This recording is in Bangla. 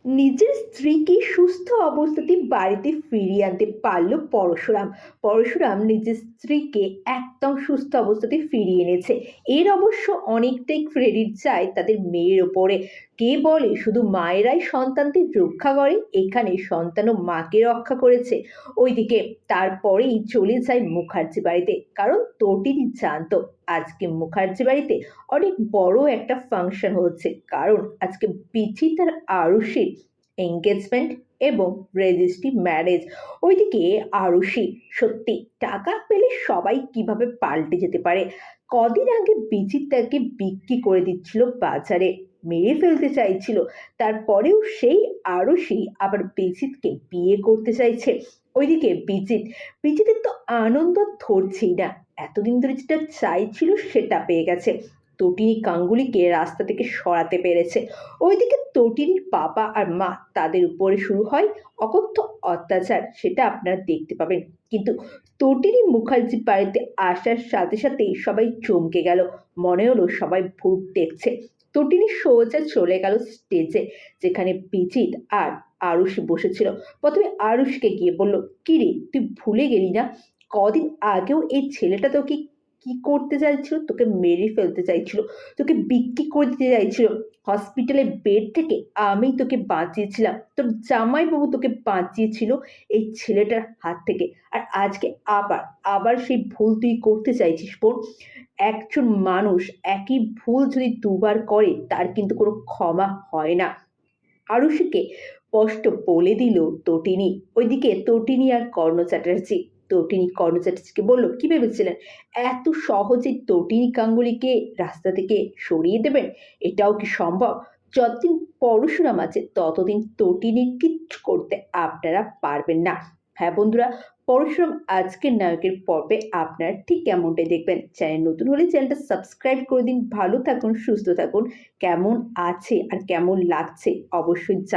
নিজের স্ত্রীকে সুস্থ অবস্থাতে বাড়িতে ফিরিয়ে আনতে পারল পরশুরাম। পরশুরাম নিজের স্ত্রীকে একদম সুস্থ অবস্থাতে ফিরিয়ে এনেছে। এর অবশ্য অনেকটাই ক্রেডিট যায় তাদের মেয়ের ওপরে। কে বলে শুধু মায়েরাই সন্তানদের রক্ষা করে, এখানে সন্তানও মাকে রক্ষা করেছে। ওইদিকে তারপরেই চলে যায় মুখার্জি বাড়িতে, কারণ তটিনী জানতো আজকে মুখার্জি বাড়িতে অনেক বড় একটা ফাংশন হচ্ছে, কারণ আজকে বিচিত আর আরুষির এঙ্গেজমেন্ট এবং রেজিস্ট্রি ম্যারেজ। ওইদিকে আরুষি সত্যি টাকা পেলে সবাই কিভাবে পাল্টে যেতে পারে। কদিন আগে বিচিত তাকে বিক্রি করে দিচ্ছিল বাজারে, মেরে ফেলতে চাইছিল, তারপরেও সেই আরুষি আবার বিচিতকে বিয়ে করতে চাইছে। ওইদিকে বিচিতের তো আনন্দ ধরছেই না, এতদিন ধরে যেটা চাইছিল সেটা পেয়ে গেছে, তটিনী গাঙ্গুলিকে রাস্তা থেকে সরাতে পেরেছে। ওইদিকে তটিনীর বাবা আর মা, তাদের উপরে শুরু হয় অকথ্য অত্যাচার, সেটা আপনারা দেখতে পাবেন। কিন্তু তটিনী মুখার্জি বাড়িতে আসার সাথে সাথেই সবাই চমকে গেল, মনে হলো সবাই ভূত দেখছে। তটিনী সোজা চলে গেল স্টেজে, যেখানে বিচিত আর আরুষি বসেছিল। প্রথমে আরুষকে গিয়ে বলল, কিরে তুই ভুলে গেলি না, কদিন আগেও এই ছেলেটা তোকে কি করতে চাইছিল, তোকে মেরে ফেলতে চাইছিল, তোকে বিক্রি করে দিতে চাইছিল। হসপিটালের বেড থেকে আমি তোকে বাঁচিয়েছিলাম, তোর জামাইবাবু তোকে বাঁচিয়েছিল এই ছেলেটার হাত থেকে। আর আজকে আবার আবার সেই ভুল তুই করতে চাইছিস বোন। একজন মানুষ একই ভুল যদি দুবার করে তার কিন্তু কোনো ক্ষমা হয় না। আরুষিকে স্পষ্ট বলে দিল তটিনী। ওইদিকে তটিনী আর কর্ণ চ্যাটার্জি, তটিনী কর্ণ চ্যাটার্জিকে বলল, কি ভেবেছিলেন এত সহজে তটিনী গাঙ্গুলিকে রাস্তা থেকে সরিয়ে দেবেন? এটাও কি সম্ভব? যতদিন পরশুরাম আছে ততদিন তটিনী কিচ্ছু করতে আপনারা পারবেন না। হ্যাঁ বন্ধুরা, পরশুরাম আজকের নায়কের পর্বে আপনারা ঠিক কেমনটাই দেখবেন। চ্যানেল নতুন হলে চ্যানেলটা সাবস্ক্রাইব করে দিন। ভালো থাকুন, সুস্থ থাকুন। কেমন আছে আর কেমন লাগছে অবশ্যই